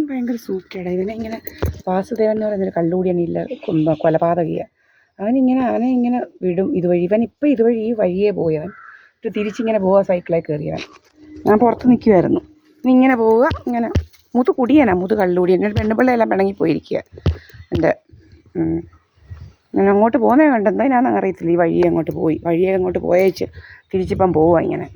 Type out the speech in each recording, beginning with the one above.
ഭയങ്കര സൂക്കേടാണ്. ഇവനെ ഇങ്ങനെ വാസുദേവൻ എന്ന് പറയുന്നൊരു കള്ളുകൂടിയനില്ല കൊലപാതകിയാണ്. അവനെ ഇങ്ങനെ വിടും ഇതുവഴി. ഇവനിപ്പോൾ ഇതുവഴി ഈ വഴിയേ പോയവൻ തിരിച്ചിങ്ങനെ പോവുക, സൈക്കിളിൽ കയറിയവൻ. ഞാൻ പുറത്ത് നിൽക്കുമായിരുന്നു. ഇങ്ങനെ പോവുക, ഇങ്ങനെ മുതു കുടിയനാ, മുതു കള്ളുകൂടിയൻ. എൻ്റെ പെണ്ണുപിള്ളയെല്ലാം പിണങ്ങിപ്പോയിരിക്കുക എൻ്റെ. ഞാൻ അങ്ങോട്ട് പോകുന്നത് കണ്ടെന്താ ഞാനങ്ങ് അറിയത്തില്ല. ഈ വഴിയെ അങ്ങോട്ട് പോയേച്ച് തിരിച്ചിപ്പം പോവുക ഇങ്ങനെ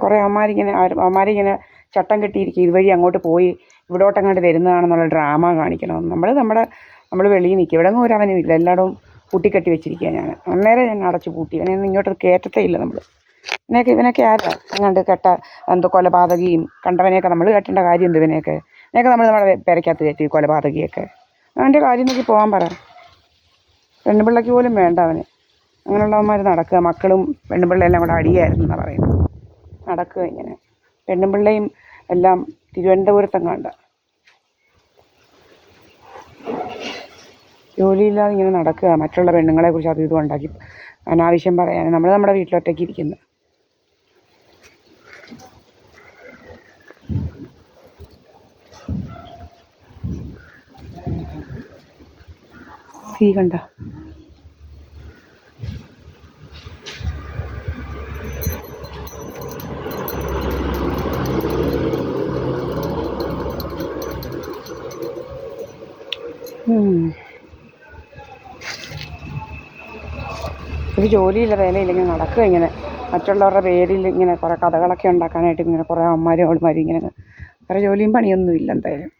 കുറേ അവന്മാരിങ്ങനെ ചട്ടം കെട്ടിയിരിക്കുക. ഇതുവഴി അങ്ങോട്ട് പോയി ഇവിടോട്ടങ്ങോട്ട് വരുന്നതാണെന്നുള്ള ഡ്രാമ കാണിക്കണം. നമ്മൾ വെളിയിൽ നിൽക്കുക. ഇവിടെ ഒന്നും ഒരവനും ഇല്ല, എല്ലായിടവും പൂട്ടിക്കെട്ടി വെച്ചിരിക്കുക. ഞാൻ അന്നേരം ഞാൻ അടച്ചു പൂട്ടി. അവനൊന്നും ഇങ്ങോട്ട് കയറ്റത്തേ ഇല്ല നമ്മൾ. ഇവനൊക്കെ ആരാ അങ്ങാണ്ട് എന്തോ കൊലപാതകിയും കണ്ടവനെയൊക്കെ നമ്മൾ കെട്ടേണ്ട കാര്യം എന്ത്? ഇവനെയൊക്കെ നമ്മുടെ പെരയ്ക്കകത്ത് കയറ്റി കൊലപാതകിയൊക്കെ. അവൻ്റെ കാര്യം നോക്കി പോകാൻ പറ. പെണ്ണുപിള്ളയ്ക്ക് പോലും വേണ്ട അവന്. അങ്ങനെയുള്ളവന്മാർ നടക്കുക. മക്കളും പെണ്ണുപിള്ളയെല്ലാം കൂടെ അടിയായിരുന്നു എന്നാണ് പറയുന്നത്. നടക്കുക ഇങ്ങനെ പെണ്ണുപിള്ളയും എല്ലാം തിരുവനന്തപുരത്തെങ്ങാണ്ട ജോലിയില്ലാതെ ഇങ്ങനെ നടക്കുക. മറ്റുള്ള പെണ്ണുങ്ങളെക്കുറിച്ച് അത് ഇതും ഉണ്ടാക്കി അനാവശ്യം പറയാൻ. നമ്മുടെ വീട്ടിലൊറ്റയ്ക്ക് ഇരിക്കുന്നു. തീ കണ്ട ഒരു ജോലിയില്ല, വേലയില്ലെങ്കിൽ നടക്കുക ഇങ്ങനെ മറ്റുള്ളവരുടെ പേരിൽ ഇങ്ങനെ കുറേ കഥകളൊക്കെ ഉണ്ടാക്കാനായിട്ട് ഇങ്ങനെ കുറേ അമ്മമാരും അവൾമാരും ഇങ്ങനെ വേറെ ജോലിയും പണിയൊന്നും ഇല്ല എന്തായാലും.